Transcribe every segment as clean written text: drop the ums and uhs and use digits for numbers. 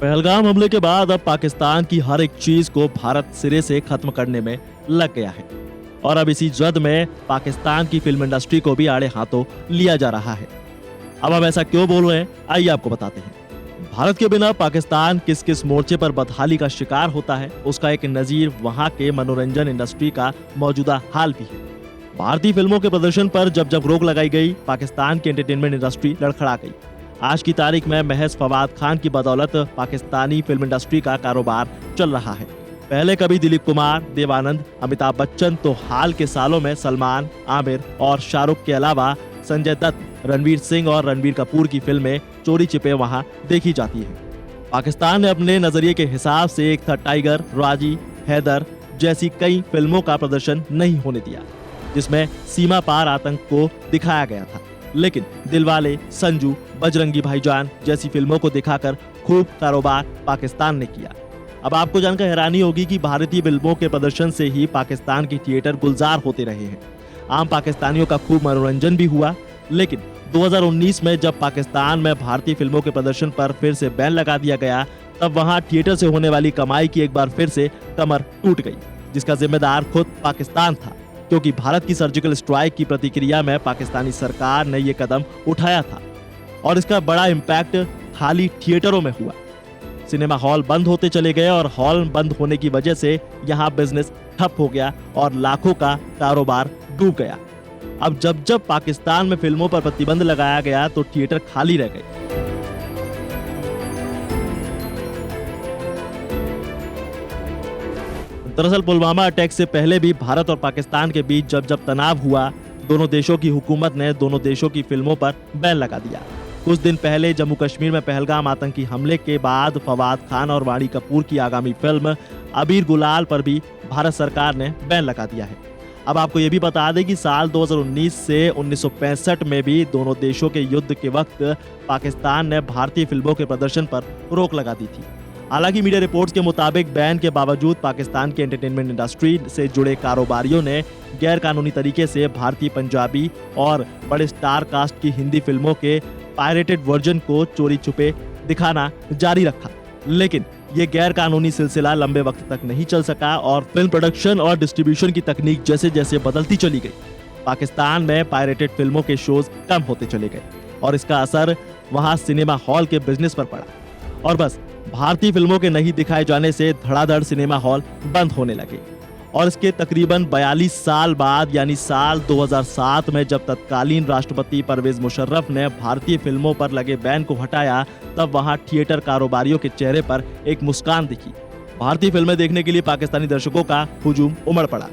पहलगाम हमले के बाद अब पाकिस्तान की हर एक चीज को भारत सिरे से खत्म करने में लग गया है और अब इसी जद में पाकिस्तान की फिल्म इंडस्ट्री को भी आड़े हाथों लिया जा रहा है। अब हम ऐसा क्यों बोल रहे हैं, आइए आपको बताते हैं। भारत के बिना पाकिस्तान किस किस मोर्चे पर बदहाली का शिकार होता है, उसका एक नजीर वहां के मनोरंजन इंडस्ट्री का मौजूदा हाल भी है। भारतीय फिल्मों के प्रदर्शन पर जब जब रोक लगाई गई, पाकिस्तान की एंटरटेनमेंट इंडस्ट्री लड़खड़ा गई। आज की तारीख में महज फवाद खान की बदौलत पाकिस्तानी फिल्म इंडस्ट्री का कारोबार चल रहा है। पहले कभी दिलीप कुमार, देवानंद, अमिताभ बच्चन, तो हाल के सालों में सलमान, आमिर और शाहरुख के अलावा संजय दत्त, रणवीर सिंह और रणबीर कपूर की फिल्में चोरी छिपे वहां देखी जाती है। पाकिस्तान ने अपने नजरिए के हिसाब से एक था टाइगर, राजी, हैदर जैसी कई फिल्मों का प्रदर्शन नहीं होने दिया, जिसमें सीमा पार आतंक को दिखाया गया था। लेकिन दिलवाले, संजू, बजरंगी भाईजान जैसी फिल्मों को दिखाकर खूब कारोबार पाकिस्तान ने किया। अब आपको जानकर हैरानी होगी कि भारतीय फिल्मों के प्रदर्शन से ही पाकिस्तान के थिएटर गुलजार होते रहे हैं। आम पाकिस्तानियों का खूब मनोरंजन भी हुआ। लेकिन 2019 में जब पाकिस्तान में भारतीय फिल्मों के प्रदर्शन पर फिर से बैन लगा दिया गया, तब वहां थिएटर से होने वाली कमाई की एक बार फिर से कमर टूट गई, जिसका जिम्मेदार खुद पाकिस्तान था, क्योंकि भारत की सर्जिकल स्ट्राइक की प्रतिक्रिया में पाकिस्तानी सरकार ने यह कदम उठाया था और इसका बड़ा इम्पैक्ट खाली थिएटरों में हुआ। सिनेमा हॉल बंद होते चले गए और हॉल बंद होने की वजह से यहाँ बिजनेस ठप हो गया और लाखों का कारोबार डूब गया। अब जब जब पाकिस्तान में फिल्मों पर प्रतिबंध लगाया गया तो थिएटर खाली रह गए। दरअसल पुलवामा अटैक से पहले भी भारत और पाकिस्तान के बीच जब जब तनाव हुआ, दोनों देशों की हुकूमत ने दोनों देशों की फिल्मों पर बैन लगा दिया। कुछ दिन पहले जम्मू कश्मीर में पहलगाम आतंकी हमले के बाद फवाद खान और वाणी कपूर की आगामी फिल्म अबीर गुलाल पर भी भारत सरकार ने बैन लगा दिया है। अब आपको ये भी बता दें कि साल 2019 से 1965 में भी दोनों देशों के युद्ध के वक्त पाकिस्तान ने भारतीय फिल्मों के प्रदर्शन पर रोक लगा दी थी। हालांकि मीडिया रिपोर्ट्स के मुताबिक बैन के बावजूद पाकिस्तान के एंटरटेनमेंट इंडस्ट्री से जुड़े कारोबारियों ने गैर कानूनी तरीके से भारतीय, पंजाबी और बड़े स्टार कास्ट की हिंदी फिल्मों के पायरेटेड वर्जन को चोरी छुपे दिखाना जारी रखा। लेकिन ये गैर कानूनी सिलसिला लंबे वक्त तक नहीं चल सका और फिल्म प्रोडक्शन और डिस्ट्रीब्यूशन की तकनीक जैसे जैसे बदलती चली गई, पाकिस्तान में पायरेटेड फिल्मों के शोज कम होते चले गए और इसका असर वहां सिनेमा हॉल के बिजनेस पर पड़ा। और बस भारतीय फिल्मों के नहीं दिखाए जाने से धड़ाधड़ सिनेमा हॉल बंद होने लगे। और इसके तकरीबन 42 साल बाद यानी साल 2007 में जब तत्कालीन राष्ट्रपति परवेज मुशर्रफ ने भारतीय फिल्मों पर लगे बैन को हटाया, तब वहां थिएटर कारोबारियों के चेहरे पर एक मुस्कान दिखी। भारतीय फिल्में देखने के लिए पाकिस्तानी दर्शकों का हुजूम उमड़ पड़ा।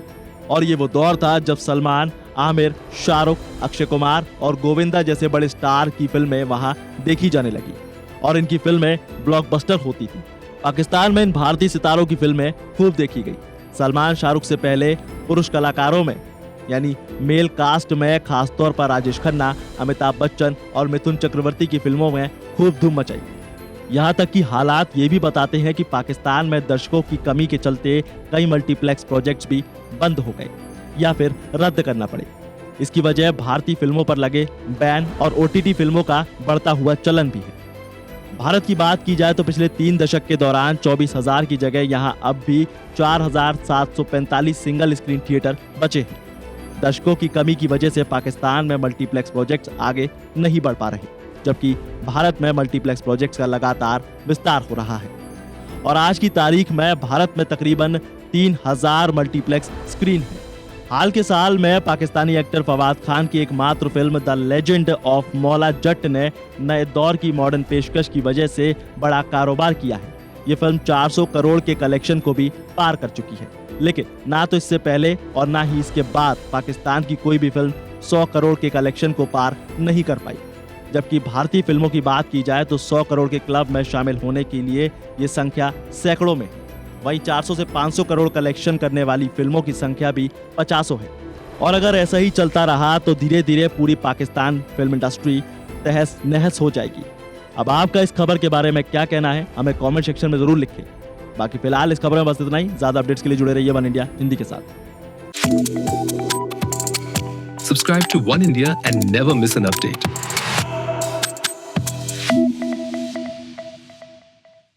और ये वो दौर था जब सलमान, आमिर, शाहरुख, अक्षय कुमार और गोविंदा जैसे बड़े स्टार की फिल्में वहां देखी जाने लगी और इनकी फिल्में ब्लॉकबस्टर होती थी। पाकिस्तान में इन भारतीय सितारों की फिल्में खूब देखी गई। सलमान, शाहरुख से पहले पुरुष कलाकारों में यानी मेल कास्ट में खासतौर पर राजेश खन्ना, अमिताभ बच्चन और मिथुन चक्रवर्ती की फिल्मों में खूब धूम मचाई। यहाँ तक कि हालात ये भी बताते हैं कि पाकिस्तान में दर्शकों की कमी के चलते कई मल्टीप्लेक्स प्रोजेक्ट्स भी बंद हो गए या फिर रद्द करना पड़े। इसकी वजह भारतीय फिल्मों पर लगे बैन और OTT फिल्मों का बढ़ता हुआ चलन भी है। भारत की बात की जाए तो पिछले 3 दशक के दौरान 24,000 की जगह यहाँ अब भी 4,745 सिंगल स्क्रीन थिएटर बचे हैं। दर्शकों की कमी की वजह से पाकिस्तान में मल्टीप्लेक्स प्रोजेक्ट्स आगे नहीं बढ़ पा रहे, जबकि भारत में मल्टीप्लेक्स प्रोजेक्ट्स का लगातार विस्तार हो रहा है। और आज की तारीख में भारत में तकरीबन 3,000 मल्टीप्लेक्स स्क्रीन है। हाल के साल में पाकिस्तानी एक्टर फवाद खान की एकमात्र film the legend of Maula Jatt ने नए दौर की मॉडर्न पेशकश की वजह से बड़ा कारोबार किया है। ये फिल्म 400 करोड़ के कलेक्शन को भी पार कर चुकी है। लेकिन ना तो इससे पहले और ना ही इसके बाद पाकिस्तान की कोई भी फिल्म 100 करोड़ के कलेक्शन को पार नहीं कर पाई। जबकि भारतीय फिल्मों की बात की जाए तो 100 करोड़ के क्लब में शामिल होने के लिए ये संख्या सैकड़ों में, वहीं 400 से 500 करोड़ कलेक्शन करने वाली फिल्मों की संख्या भी 50 है। और अगर ऐसा ही चलता रहा तो धीरे धीरे पूरी पाकिस्तान फिल्म इंडस्ट्री तहस नहस हो जाएगी। अब आपका इस खबर के बारे में क्या कहना है, हमें कमेंट सेक्शन में जरूर लिखें। बाकी फिलहाल इस खबर में बस इतना ही। ज्यादा अपडेट्स के लिए जुड़े रहिए वन इंडिया हिंदी के साथ। Subscribe to One India and never miss an update.